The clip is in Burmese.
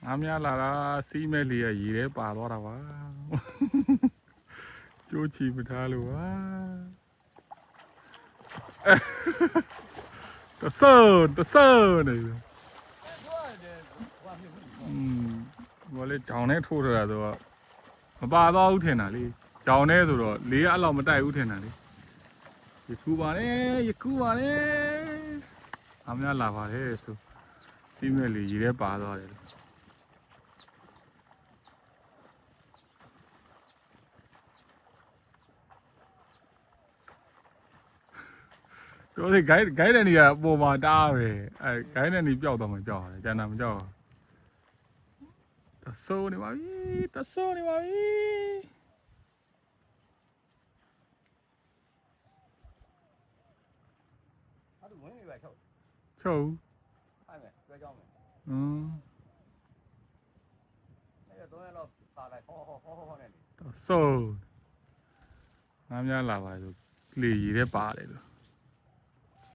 ငါများလာတာစီးမဲ့လေရရေထဲပါသွားတာပါကျိုးချီမထားလို့ပါတဆောနေဘာလဲကြောင်နဲ့ထိုးထတာဆိုတော့မပါတော့ဘူးထင်တာလေကြောင်နဲ့ဆိုတော့လေကအဲ့လောက်မတိုက်ဘူးထင်တာလေယခုပါလေငါများလာပါတယ်ဆိုစီးမဲ့လေရေထဲပါသွားတယ်တို့ဒီဂိုင်းတဲ့နေရာပေါ်မှာတားပဲအဲဂိုင်းတဲ့နေပျောက်တော့မှကြောက်တယ်ကျန်တာမကြောက်ဘူးတဆိုးနေပါပြီအဲ့ဒါဝင်နေပဲချုပ် ချုပ် အဲ့မဲ့ကြွေးကြောင်းမယ် အဲ့တော့3ရက်လောက်စားလိုက်ဟောနဲ့လေ တဆိုးငါများလာပါဆိုလေရေထဲပါတယ်လို့